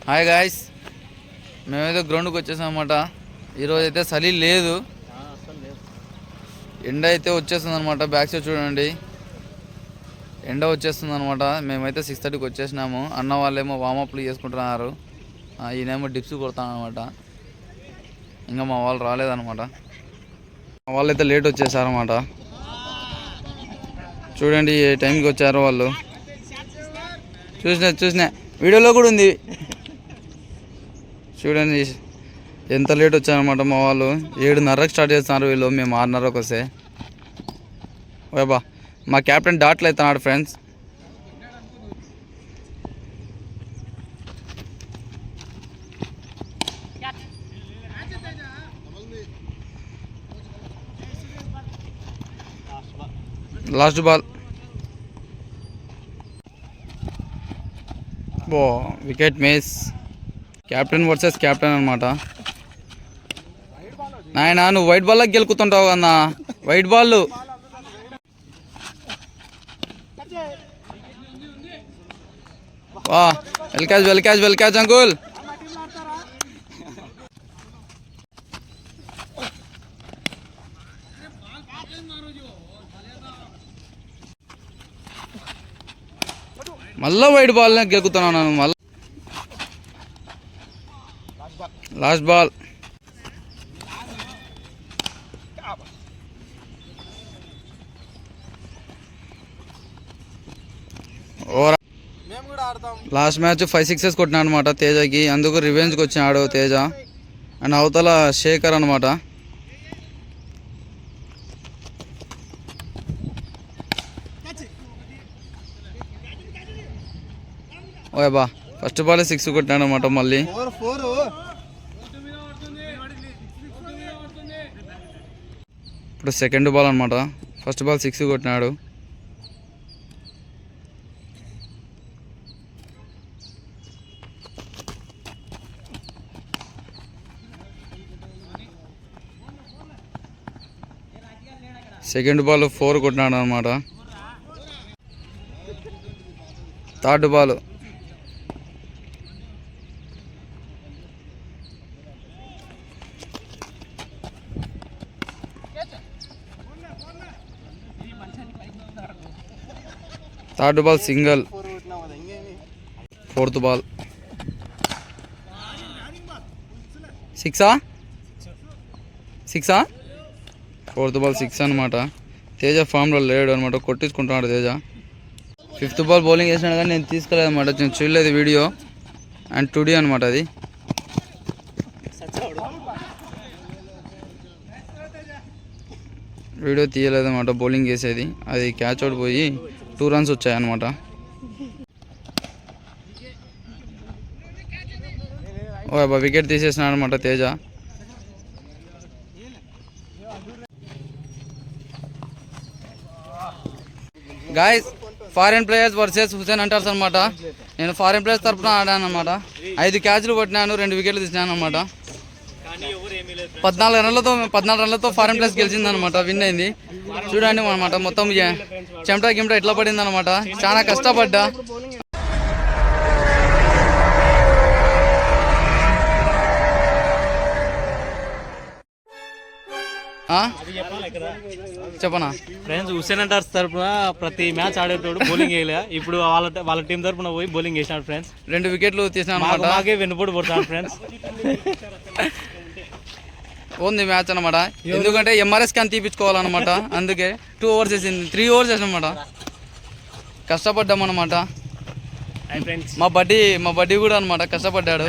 Hi guys, మేమైతే గ్రౌండ్కి వచ్చేసాం అనమాట. ఈరోజు అయితే చలి లేదు, ఎండ అయితే వచ్చేస్తుంది అనమాట. బ్యాక్ సైడ్ చూడండి, ఎండ వచ్చేస్తుంది అనమాట. మేమైతే 6:30కి వచ్చేసినాము. అన్న వాళ్ళేమో వామప్లు చేసుకుంటున్నారు, ఈయనేమో డిప్స్ కొడతాను అనమాట. ఇంకా మా వాళ్ళు రాలేదనమాట. మా వాళ్ళు అయితే లేట్ వచ్చేసారనమాట. చూడండి ఏ టైంకి వచ్చారో వాళ్ళు. చూసిన వీడియోలో కూడా ఉంది. చూడండి ఎంత లేట్ వచ్చారనమాట మా వాళ్ళు. 7:30కి స్టార్ట్ చేస్తున్నారు వీళ్ళు, మేము 6:30కి వస్తే. ఓబా, మా కెప్టెన్ డాట్లు అవుతున్నాడు friends. Last ball wicket miss. Captain versus captain అనమాట. నాయన నువ్వు వైట్ బాల్లోకి గెలుకుతుంటావు అన్న. White ball well catch uncle. మళ్ళా వైట్ బాల్ గెలుకుతున్నాను. మళ్ళీ లాస్ట్ బాల్. లాస్ట్ మ్యాచ్ 5 6 కొట్టినాడు అనమాట తేజకి. అందుకు రివెంజ్కి వచ్చినాడు తేజ. అండ్ అవతల శేఖర్ అనమాట. ఓయ్ బా, ఫస్ట్ బాల్ 6 కొట్టినాడు అనమాట. మళ్ళీ ఇప్పుడు సెకండ్ బాల్ అనమాట. First ball 6 కొట్టినాడు. సెకండ్ బాల్ 4 కొట్టినాడు అనమాట. Third ball single. Fourth ball 6 fourth ball 6 అనమాట. తేజ ఫామ్లో లేడు అనమాట, కొట్టించుకుంటున్నాడు తేజ. ఫిఫ్త్ బాల్ బౌలింగ్ వేసినాడు కానీ నేను తీసుకోలేదు అనమాట, నేను చూడలేదు వీడియో. అండ్ 2D అనమాట అది. వీడియో తీయలేదు అనమాట బౌలింగ్ వేసేది. అది క్యాచ్ అవుట్ పోయి 2 runs వచ్చాయన్నమాట. ఓ అబ్బా, వికెట్ తీసేసినాడు అనమాట Teja. Guys, foreign players versus హుసేన్ అంటార్స్ అనమాట. నేను ఫారెన్ ప్లేయర్స్ తరఫున ఆడాను అనమాట. 5 క్యాచ్లు కొట్టినాను, 2 వికెట్లు తీసినాను అనమాట. 14 రన్లతో ఫారెన్ ప్లేయర్స్ గెలిచిందనమాట, విన్ అయింది. చూడండి అనమాట, మొత్తం చెమటా గిమటా ఎట్లా పడింది అనమాట. చాలా కష్టపడ్డా. చెప్పనా ఫ్రెండ్స్, హుసేన్ అంటార్స్ తరఫున ప్రతి మ్యాచ్ ఆడేటోడు బౌలింగ్ వేయలే. ఇప్పుడు వాళ్ళ టీం తరఫున పోయి బౌలింగ్ వేసినాడు ఫ్రెండ్స్. 2 వికెట్లు తీసినాడు. మాకే వెన్నుపోటు పడతాడు ఫ్రెండ్స్. ఉంది మ్యాచ్ అనమాట. ఎందుకంటే MRS క్యాన్ తీపించుకోవాలన్నమాట. అందుకే 2 overs వేసింది, 3 overs వేసామన్నమాట. కష్టపడ్డాం అనమాట. మా బడ్డీ కూడా అనమాట కష్టపడ్డాడు.